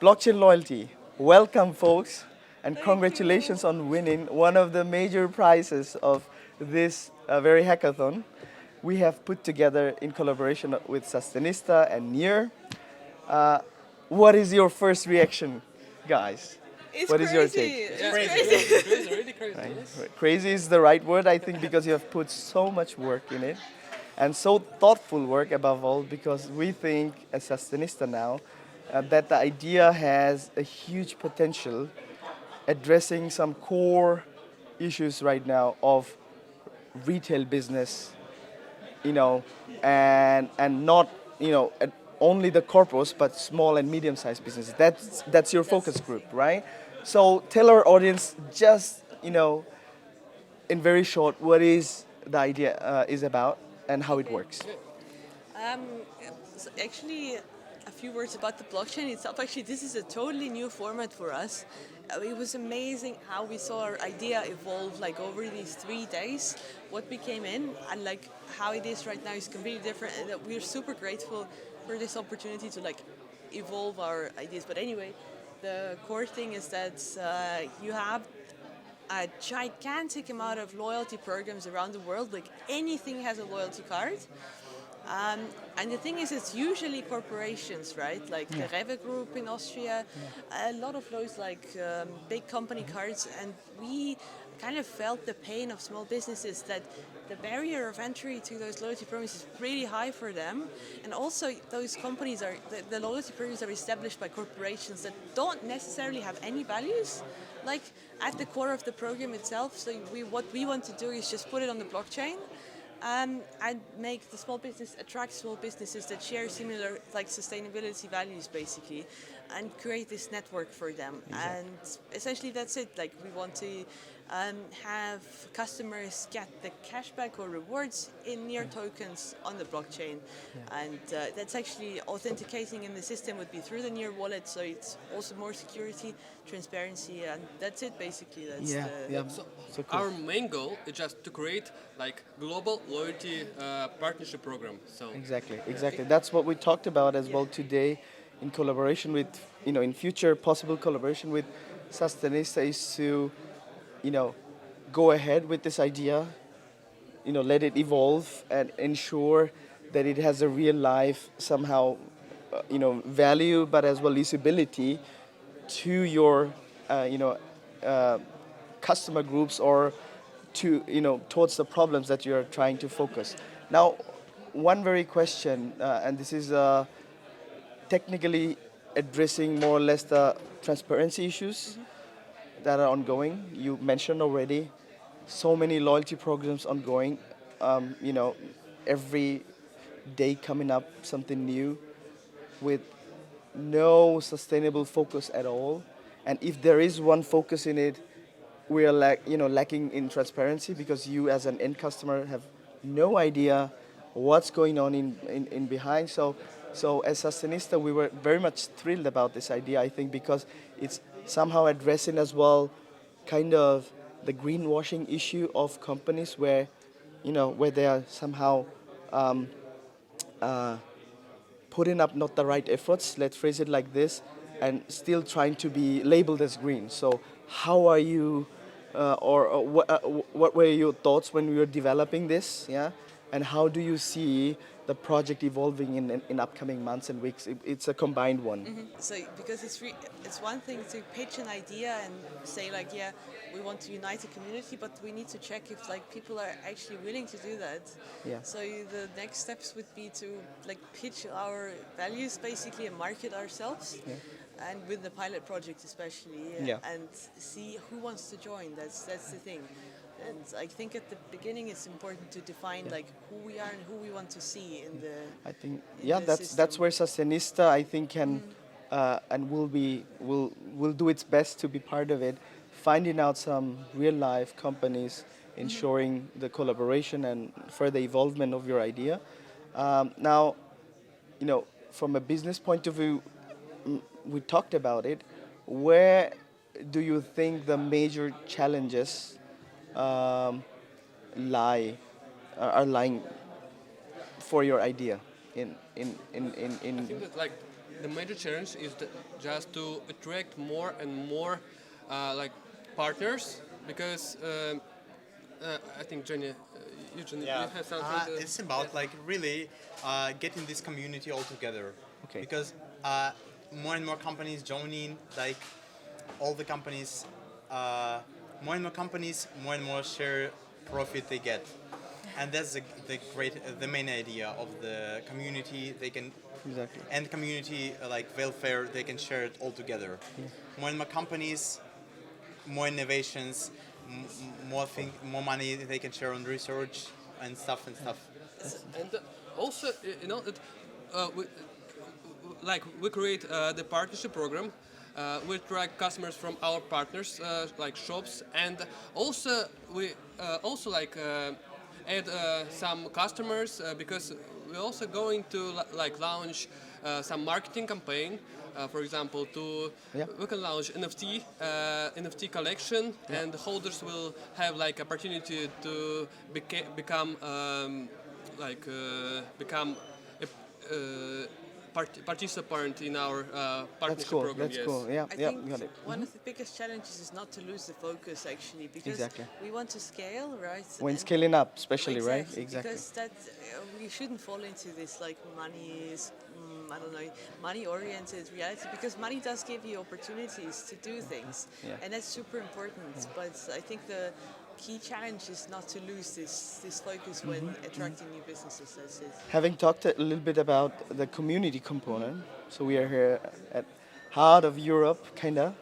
Blockchain loyalty. Welcome, folks, and Thank congratulations you. on winning one of the major prizes of this very hackathon. We have put together in collaboration with Sustainista and Near. Uh, what is your first reaction, guys? It's What is your crazy. take? It's Crazy, crazy. crazy, really crazy. Right. Yes. Crazy is the right word, I think, because you have put so much work in it and so thoughtful work above all, because we think as Sustainista now that the idea has a huge potential addressing some core issues right now of retail business, you know, and not, only the corporates, but small and medium-sized businesses. That's your focus group, right? So tell our audience just, in very short, what is the idea is about and how it Okay. works. Um, so actually, a few words about the blockchain itself. Actually, this is a totally new format for us. It was amazing how we saw our idea evolve like over these 3 days. What we came in and like how it is right now is completely different. And that we're super grateful for this opportunity to like evolve our ideas. But anyway, the core thing is that you have a gigantic amount of loyalty programs around the world. Like anything has a loyalty card. Um, and the thing is, it's usually corporations, right? Like the Rewe Group in Austria, a lot of those like big company cards. And we kind of felt the pain of small businesses that the barrier of entry to those loyalty programs is really high for them. And also, those companies are, the loyalty programs are established by corporations that don't necessarily have any values, like at the core of the program itself. So what we want to do is just put it on the blockchain and make the small business attract small businesses that share similar like sustainability values basically, and create this network for them. Exactly. And essentially that's it. Like we want to have customers get the cashback or rewards in near tokens on the blockchain, and that's actually authenticating in the system would be through the near wallet. So it's also more security, transparency, and that's it basically. That's Yeah, the yeah. So Cool. our main goal is just to create like global loyalty partnership program. So Exactly. That's what we talked about as well today, in collaboration with, in future possible collaboration with Sustainista, is to, you know, go ahead with this idea, let it evolve and ensure that it has a real life somehow, value, but as well usability to your, uh, customer groups, or to, towards the problems that you're trying to focus. Now, one very question, and this is technically addressing more or less the transparency issues that are ongoing. You mentioned already so many loyalty programs ongoing. Every day coming up something new with no sustainable focus at all. And if there is one focus in it, we are lacking in transparency, because you as an end customer have no idea what's going on in behind. So as Sustainista, we were very much thrilled about this idea, I think, because it's somehow addressing as well kind of the greenwashing issue of companies, where they are somehow putting up not the right efforts, let's phrase it like this, and still trying to be labeled as green. So how are you, what were your thoughts when we were developing this, yeah? And how do you see the project evolving in upcoming months and weeks? It's a combined one. So because it's one thing to pitch an idea and say like, yeah, we want to unite a community, but we need to check if like people are actually willing to do that. Yeah. So the next steps would be to like pitch our values basically and market ourselves, and with the pilot project especially, Yeah. and see who wants to join. That's the thing. And I think at the beginning it's important to define like who we are and who we want to see in the I think, in yeah, the that's system. where Sustainista, I think, can and will do its best to be part of it, finding out some real life companies, ensuring the collaboration and further evolvement of your idea. Now, from a business point of view, we talked about it. Where do you think the major challenges um, lie are lying for your idea in in in in, I in think that like the major challenge is just to attract more and more like partners because I think Jenny, Eugene, Yeah, you have something to. it's about like really getting this community all together. Okay. Because more and more companies joining, like all the companies, more and more companies, more and more share profit they get, and that's the main idea of the community. They can Exactly. and community like welfare, they can share it all together. More and more companies, more innovations, more money they can share on research and stuff and stuff. And also, you know, that we, like we create the partnership program. We track customers from our partners, like shops, and also we also like add some customers because we're also going to like launch some marketing campaign. For example, Yeah. we can launch NFT collection, and the holders will have like opportunity to become become a participant in our That's partnership cool. program. That's Yes. cool. Yeah. I Yeah. think Got it. one of the biggest challenges is not to lose the focus actually, because Exactly. we want to scale, right? When And- scaling up, especially, right? Exactly, Exactly. because that we shouldn't fall into this like I don't know, money-oriented reality, because money does give you opportunities to do things, Yeah. and that's super important. But I think the key challenge is not to lose this focus when attracting new businesses. That's it. Having talked a little bit about the community component, so we are here at heart of Europe, kinda,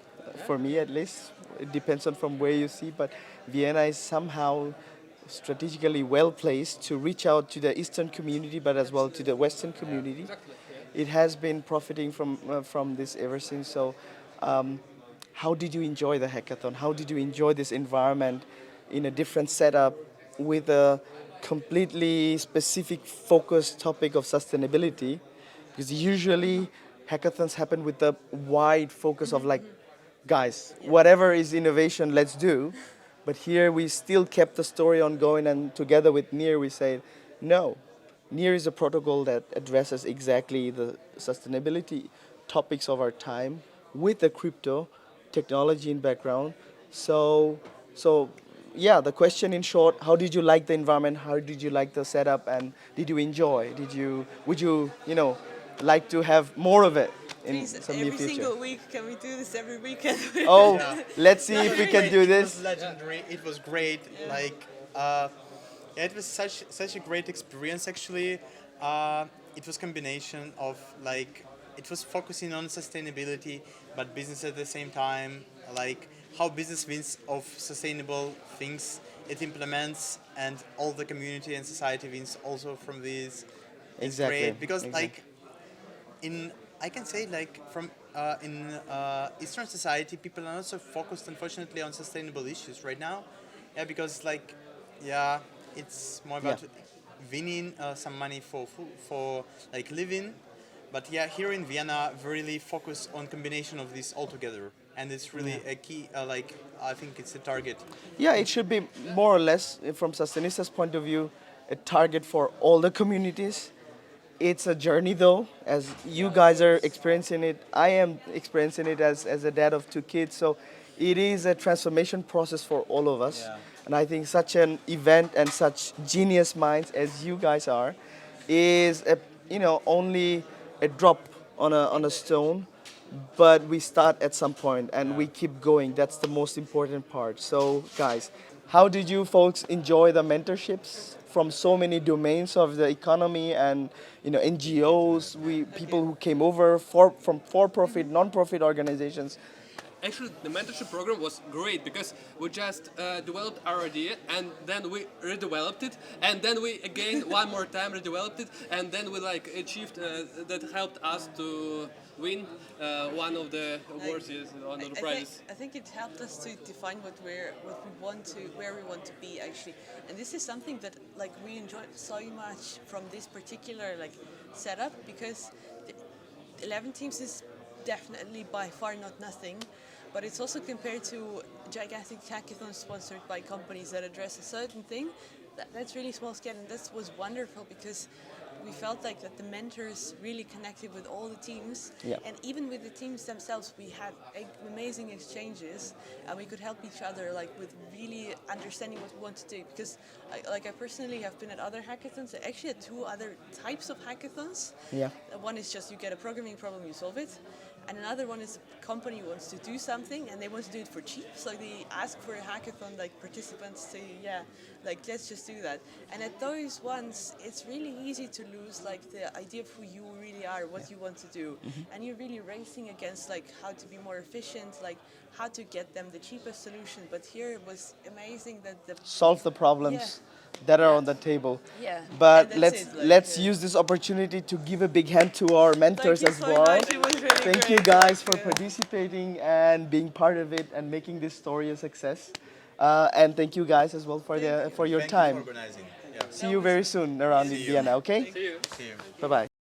for me at least. It depends on from where you see, but Vienna is somehow strategically well placed to reach out to the Eastern community, but as well to the Western community. Exactly. It has been profiting from this ever since. So, how did you enjoy the hackathon? How did you enjoy this environment in a different setup with a completely specific focused topic of sustainability? Because usually hackathons happen with the wide focus of like, guys, whatever is innovation, let's do. But here we still kept the story ongoing, and together with NIR we say, no, NIR is a protocol that addresses exactly the sustainability topics of our time with the crypto technology in background. So yeah, the question in short, how did you like the environment? How did you like the setup? And did you enjoy? Would you, like to have more of it in Please, some near every future? single week, can we do this every weekend? Oh, Yeah. let's see if we can do It this. was legendary. It was great. Like, yeah, it was such a great experience. Actually, it was combination of like it was focusing on sustainability, but business at the same time. Like how business wins of sustainable things it implements, and all the community and society wins also from this. It's Exactly, great because exactly. like in I can say like from in Eastern society, people are not so focused, unfortunately, on sustainable issues right now. Yeah, because like, yeah, it's more about Yeah. winning some money for like living. But yeah, here in Vienna, we really focus on combination of this all together, and it's really a key. Like I think it's a target. Yeah, it should be more or less, from Sustainistas' point of view, a target for all the communities. It's a journey though, as you guys are experiencing it. I am experiencing it as a dad of two kids. So it is a transformation process for all of us. Yeah. And I think such an event and such genius minds as you guys are is only a drop on a stone, but we start at some point and we keep going. That's the most important part. So guys, how did you folks enjoy the mentorships from so many domains of the economy and NGOs, people who came over from for-profit, non-profit organizations? Actually, the mentorship program was great because we just developed our idea and then we redeveloped it, and then we again one more time redeveloped it, and then we like achieved that helped us to win one of the awards, yes, one of the prizes. I think it helped us to define where we want to be actually, and this is something that like we enjoyed so much from this particular like setup, because the 11 teams is definitely by far not nothing, but it's also compared to gigantic hackathons sponsored by companies that address a certain thing. that's really small scale, and that was wonderful because we felt like that the mentors really connected with all the teams, Yeah. and even with the teams themselves, we had amazing exchanges, and we could help each other like with really understanding what we want to do. Because I personally have been at other hackathons. I actually had 2 other types of hackathons. Yeah. One is just you get a programming problem, you solve it. And another one is a company wants to do something and they want to do it for cheap. So they ask for a hackathon, like participants say, yeah, like let's just do that. And at those ones, it's really easy to lose like the idea of who you really are, what you want to do. And you're really racing against like how to be more efficient, like how to get them the cheapest solution. But here it was amazing that the Solve the problems that are on the table. Yeah. But And that's let's it, use this opportunity to give a big hand to our mentors Thank as you so well. much. It was really Thank great. you guys for participating and being part of it and making this story a success. And thank you guys as well for your Thank you time. for organizing. Yeah. See you very soon around in Vienna, okay? See you. See you. Bye-bye.